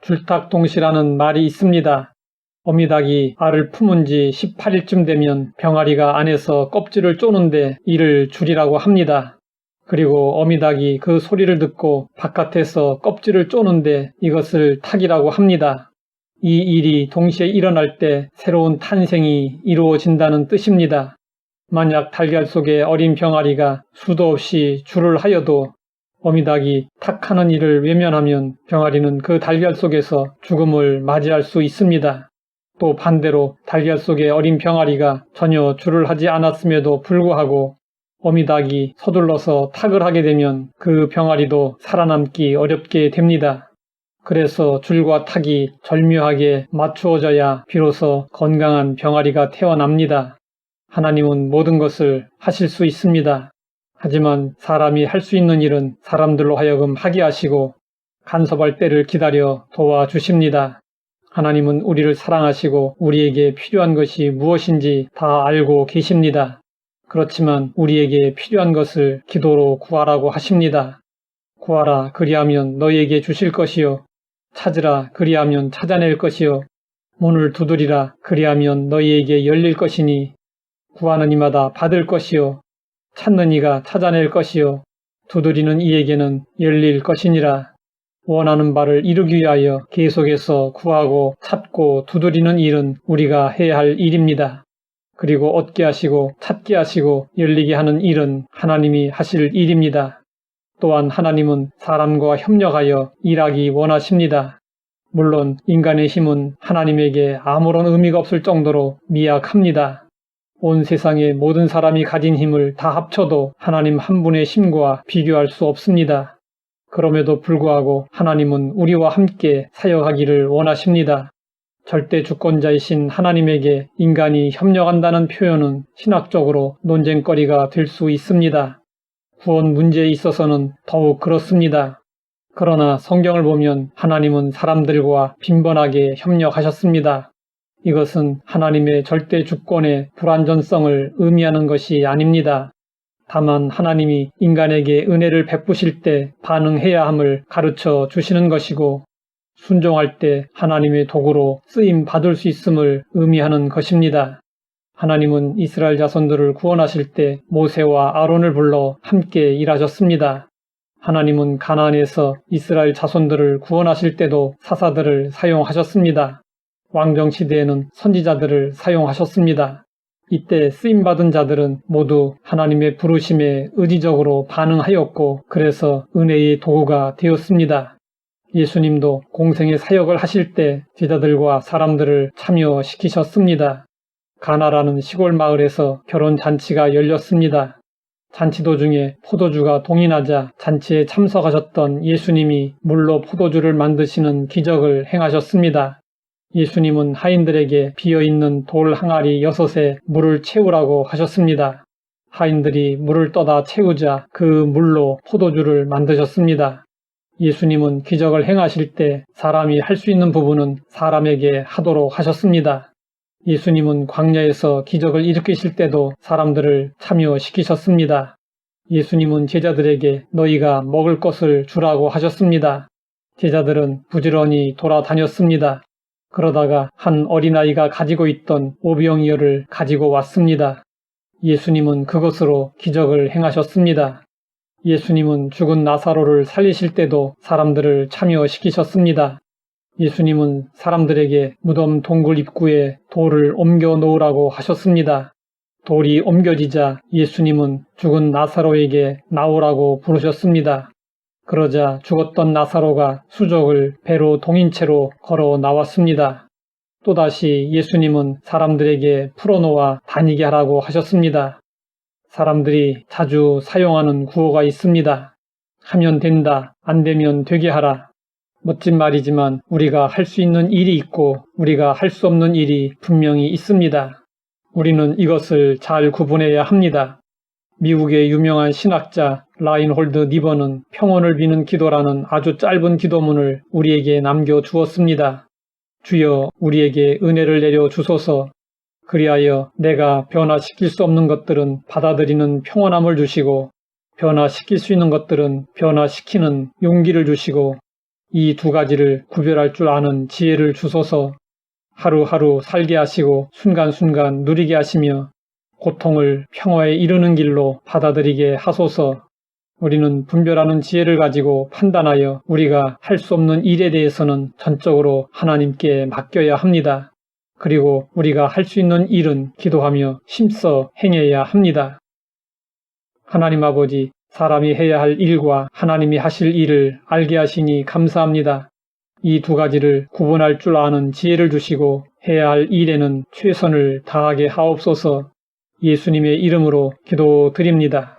줄탁동시라는 말이 있습니다. 어미닭이 알을 품은 지 18일쯤 되면 병아리가 안에서 껍질을 쪼는데 이를 줄이라고 합니다. 그리고 어미닭이 그 소리를 듣고 바깥에서 껍질을 쪼는데 이것을 탁이라고 합니다. 이 일이 동시에 일어날 때 새로운 탄생이 이루어진다는 뜻입니다. 만약 달걀 속에 어린 병아리가 수도 없이 줄을 하여도 어미닭이 탁하는 일을 외면하면 병아리는 그 달걀 속에서 죽음을 맞이할 수 있습니다. 또 반대로 달걀 속에 어린 병아리가 전혀 줄을 하지 않았음에도 불구하고 어미닭이 서둘러서 탁을 하게 되면 그 병아리도 살아남기 어렵게 됩니다. 그래서 줄과 탁이 절묘하게 맞추어져야 비로소 건강한 병아리가 태어납니다. 하나님은 모든 것을 하실 수 있습니다. 하지만 사람이 할 수 있는 일은 사람들로 하여금 하게 하시고 간섭할 때를 기다려 도와주십니다. 하나님은 우리를 사랑하시고 우리에게 필요한 것이 무엇인지 다 알고 계십니다. 그렇지만 우리에게 필요한 것을 기도로 구하라고 하십니다. 구하라 그리하면 너희에게 주실 것이요 찾으라 그리하면 찾아낼 것이요 문을 두드리라 그리하면 너희에게 열릴 것이니 구하는 이마다 받을 것이요 찾는 이가 찾아낼 것이요 두드리는 이에게는 열릴 것이니라. 원하는 바를 이루기 위하여 계속해서 구하고 찾고 두드리는 일은 우리가 해야 할 일입니다. 그리고 얻게 하시고 찾게 하시고 열리게 하는 일은 하나님이 하실 일입니다. 또한 하나님은 사람과 협력하여 일하기 원하십니다. 물론 인간의 힘은 하나님에게 아무런 의미가 없을 정도로 미약합니다. 온 세상의 모든 사람이 가진 힘을 다 합쳐도 하나님 한 분의 힘과 비교할 수 없습니다. 그럼에도 불구하고 하나님은 우리와 함께 사역하기를 원하십니다. 절대 주권자이신 하나님에게 인간이 협력한다는 표현은 신학적으로 논쟁거리가 될 수 있습니다. 구원 문제에 있어서는 더욱 그렇습니다. 그러나 성경을 보면 하나님은 사람들과 빈번하게 협력하셨습니다. 이것은 하나님의 절대 주권의 불완전성을 의미하는 것이 아닙니다. 다만 하나님이 인간에게 은혜를 베푸실 때 반응해야 함을 가르쳐 주시는 것이고 순종할 때 하나님의 도구로 쓰임 받을 수 있음을 의미하는 것입니다. 하나님은 이스라엘 자손들을 구원하실 때 모세와 아론을 불러 함께 일하셨습니다. 하나님은 가나안에서 이스라엘 자손들을 구원하실 때도 사사들을 사용하셨습니다. 왕정시대에는 선지자들을 사용하셨습니다. 이때 쓰임받은 자들은 모두 하나님의 부르심에 의지적으로 반응하였고 그래서 은혜의 도구가 되었습니다. 예수님도 공생의 사역을 하실 때 제자들과 사람들을 참여시키셨습니다. 가나라는 시골 마을에서 결혼잔치가 열렸습니다. 잔치 도중에 포도주가 동인하자 잔치에 참석하셨던 예수님이 물로 포도주를 만드시는 기적을 행하셨습니다. 예수님은 하인들에게 비어있는 돌 항아리 6에 물을 채우라고 하셨습니다. 하인들이 물을 떠다 채우자 그 물로 포도주를 만드셨습니다. 예수님은 기적을 행하실 때 사람이 할 수 있는 부분은 사람에게 하도록 하셨습니다. 예수님은 광야에서 기적을 일으키실 때도 사람들을 참여시키셨습니다. 예수님은 제자들에게 너희가 먹을 것을 주라고 하셨습니다. 제자들은 부지런히 돌아다녔습니다. 그러다가 한 어린아이가 가지고 있던 오병이어를 가지고 왔습니다. 예수님은 그것으로 기적을 행하셨습니다. 예수님은 죽은 나사로를 살리실 때도 사람들을 참여시키셨습니다. 예수님은 사람들에게 무덤 동굴 입구에 돌을 옮겨 놓으라고 하셨습니다. 돌이 옮겨지자 예수님은 죽은 나사로에게 나오라고 부르셨습니다. 그러자 죽었던 나사로가 수족을 배로 동인 채로 걸어 나왔습니다. 또다시 예수님은 사람들에게 풀어놓아 다니게 하라고 하셨습니다. 사람들이 자주 사용하는 구호가 있습니다. 하면 된다, 안 되면 되게 하라. 멋진 말이지만 우리가 할 수 있는 일이 있고 우리가 할 수 없는 일이 분명히 있습니다. 우리는 이것을 잘 구분해야 합니다. 미국의 유명한 신학자 라인홀드 니버는 평온을 비는 기도라는 아주 짧은 기도문을 우리에게 남겨주었습니다. 주여 우리에게 은혜를 내려 주소서. 그리하여 내가 변화시킬 수 없는 것들은 받아들이는 평온함을 주시고 변화시킬 수 있는 것들은 변화시키는 용기를 주시고 이 두 가지를 구별할 줄 아는 지혜를 주소서. 하루하루 살게 하시고 순간순간 누리게 하시며 고통을 평화에 이르는 길로 받아들이게 하소서. 우리는 분별하는 지혜를 가지고 판단하여 우리가 할 수 없는 일에 대해서는 전적으로 하나님께 맡겨야 합니다. 그리고 우리가 할 수 있는 일은 기도하며 힘써 행해야 합니다. 하나님 아버지, 사람이 해야 할 일과 하나님이 하실 일을 알게 하시니 감사합니다. 이 두 가지를 구분할 줄 아는 지혜를 주시고 해야 할 일에는 최선을 다하게 하옵소서. 예수님의 이름으로 기도드립니다.